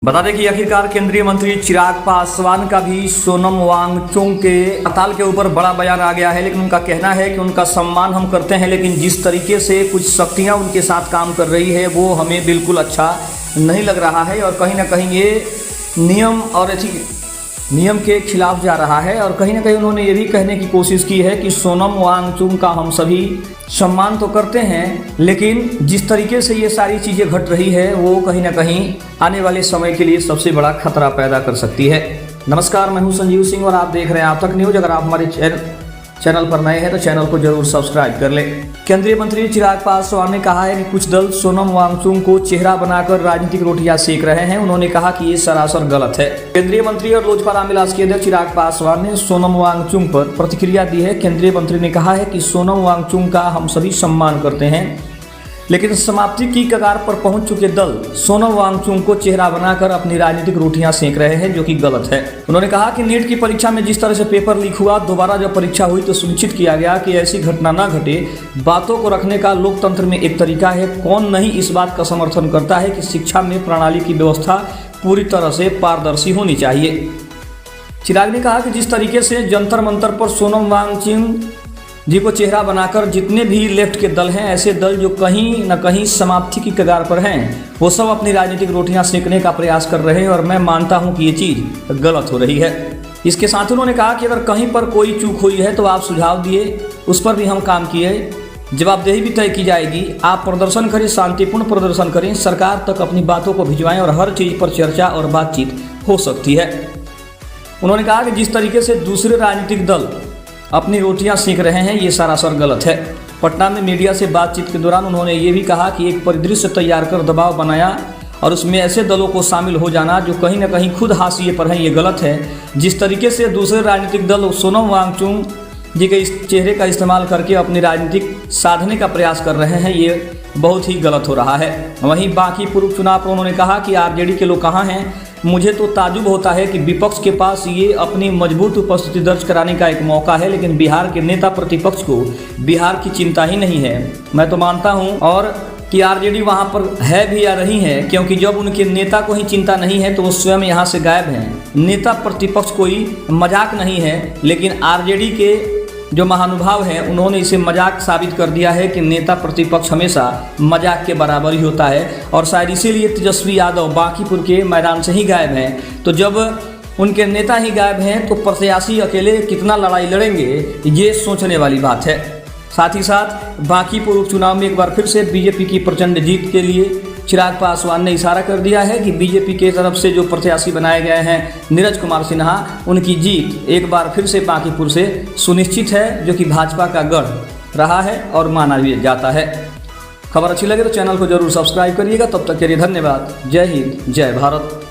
बता दें कि आखिरकार केंद्रीय मंत्री चिराग पासवान का भी सोनम वांगचुक के हड़ताल के ऊपर बड़ा बयान आ गया है। लेकिन उनका कहना है कि उनका सम्मान हम करते हैं, लेकिन जिस तरीके से कुछ शक्तियां उनके साथ काम कर रही है वो हमें बिल्कुल अच्छा नहीं लग रहा है और कहीं ना कहीं ये नियम के खिलाफ जा रहा है। और कहीं ना कहीं उन्होंने ये भी कहने की कोशिश की है कि सोनम वांगचुक का हम सभी सम्मान तो करते हैं, लेकिन जिस तरीके से ये सारी चीज़ें घट रही है वो कहीं ना कहीं आने वाले समय के लिए सबसे बड़ा खतरा पैदा कर सकती है। नमस्कार, मैं हूं संजीव सिंह और आप देख रहे हैं आप तक न्यूज। अगर आप हमारे चैनल पर नए हैं तो चैनल को जरूर सब्सक्राइब कर लें। केंद्रीय मंत्री चिराग पासवान ने कहा है कि कुछ दल सोनम वांगचुक को चेहरा बनाकर राजनीतिक रोटियां सेक रहे हैं। उन्होंने कहा कि ये सरासर गलत है। केंद्रीय मंत्री और लोजपा रामविलास के अध्यक्ष चिराग पासवान ने सोनम वांगचुक पर प्रतिक्रिया दी है। केंद्रीय मंत्री ने कहा है कि सोनम वांगचुक का हम सभी सम्मान करते हैं, लेकिन समाप्ति की कगार पर पहुंच चुके दल सोनम वांगचुक को चेहरा बनाकर अपनी राजनीतिक रोटियां सेक रहे हैं, जो कि गलत है। उन्होंने कहा कि नीट की परीक्षा में जिस तरह से पेपर लीक हुआ, दोबारा जब परीक्षा हुई तो सुनिश्चित किया गया कि ऐसी घटना न घटे। बातों को रखने का लोकतंत्र में एक तरीका है। कौन नहीं इस बात का समर्थन करता है कि शिक्षा में प्रणाली की व्यवस्था पूरी तरह से पारदर्शी होनी चाहिए। चिराग ने कहा कि जिस तरीके से जंतर मंतर पर सोनम वांगचुक जी को चेहरा बनाकर जितने भी लेफ्ट के दल हैं, ऐसे दल जो कहीं न कहीं समाप्ति की कगार पर हैं, वो सब अपनी राजनीतिक रोटियां सेकने का प्रयास कर रहे हैं और मैं मानता हूं कि ये चीज़ गलत हो रही है। इसके साथ उन्होंने कहा कि अगर कहीं पर कोई चूक हुई है तो आप सुझाव दिए, उस पर भी हम काम किए, जवाबदेही भी तय की जाएगी। आप प्रदर्शन करें, शांतिपूर्ण प्रदर्शन करें, सरकार तक अपनी बातों को भिजवाएं और हर चीज़ पर चर्चा और बातचीत हो सकती है। उन्होंने कहा कि जिस तरीके से दूसरे राजनीतिक दल अपनी रोटियां सेक रहे हैं, ये सरासर गलत है। पटना में मीडिया से बातचीत के दौरान उन्होंने ये भी कहा कि एक परिदृश्य तैयार कर दबाव बनाया और उसमें ऐसे दलों को शामिल हो जाना जो कहीं ना कहीं खुद हाशिए पर हैं, ये गलत है। जिस तरीके से दूसरे राजनीतिक दल सोनम वांगचुक जी के इस चेहरे का इस्तेमाल करके अपनी राजनीतिक साधने का प्रयास कर रहे हैं, ये बहुत ही गलत हो रहा है। वहीं बांकीपुर उपचुनाव पर उन्होंने कहा कि आरजेडी के लोग कहाँ हैं। मुझे तो ताजुब होता है कि विपक्ष के पास ये अपनी मजबूत उपस्थिति दर्ज कराने का एक मौका है, लेकिन बिहार के नेता प्रतिपक्ष को बिहार की चिंता ही नहीं है। मैं तो मानता हूं और कि आरजेडी वहां पर है भी या रही है, क्योंकि जब उनके नेता को ही चिंता नहीं है तो वो स्वयं यहां से गायब हैं। नेता प्रतिपक्ष कोई मजाक नहीं है, लेकिन आरजेडी के जो महानुभाव हैं उन्होंने इसे मजाक साबित कर दिया है कि नेता प्रतिपक्ष हमेशा मजाक के बराबर ही होता है। और शायद इसीलिए तेजस्वी यादव बांकीपुर के मैदान से ही गायब हैं। तो जब उनके नेता ही गायब हैं तो प्रत्याशी अकेले कितना लड़ाई लड़ेंगे, ये सोचने वाली बात है। साथ ही साथ बांकीपुर उपचुनाव में एक बार फिर से बीजेपी की प्रचंड जीत के लिए चिराग पासवान ने इशारा कर दिया है कि बीजेपी के तरफ से जो प्रत्याशी बनाए गए हैं नीरज कुमार सिन्हा, उनकी जीत एक बार फिर से बांकीपुर से सुनिश्चित है, जो कि भाजपा का गढ़ रहा है और माना भी जाता है। खबर अच्छी लगे तो चैनल को जरूर सब्सक्राइब करिएगा। तब तक के लिए धन्यवाद। जय हिंद, जय भारत।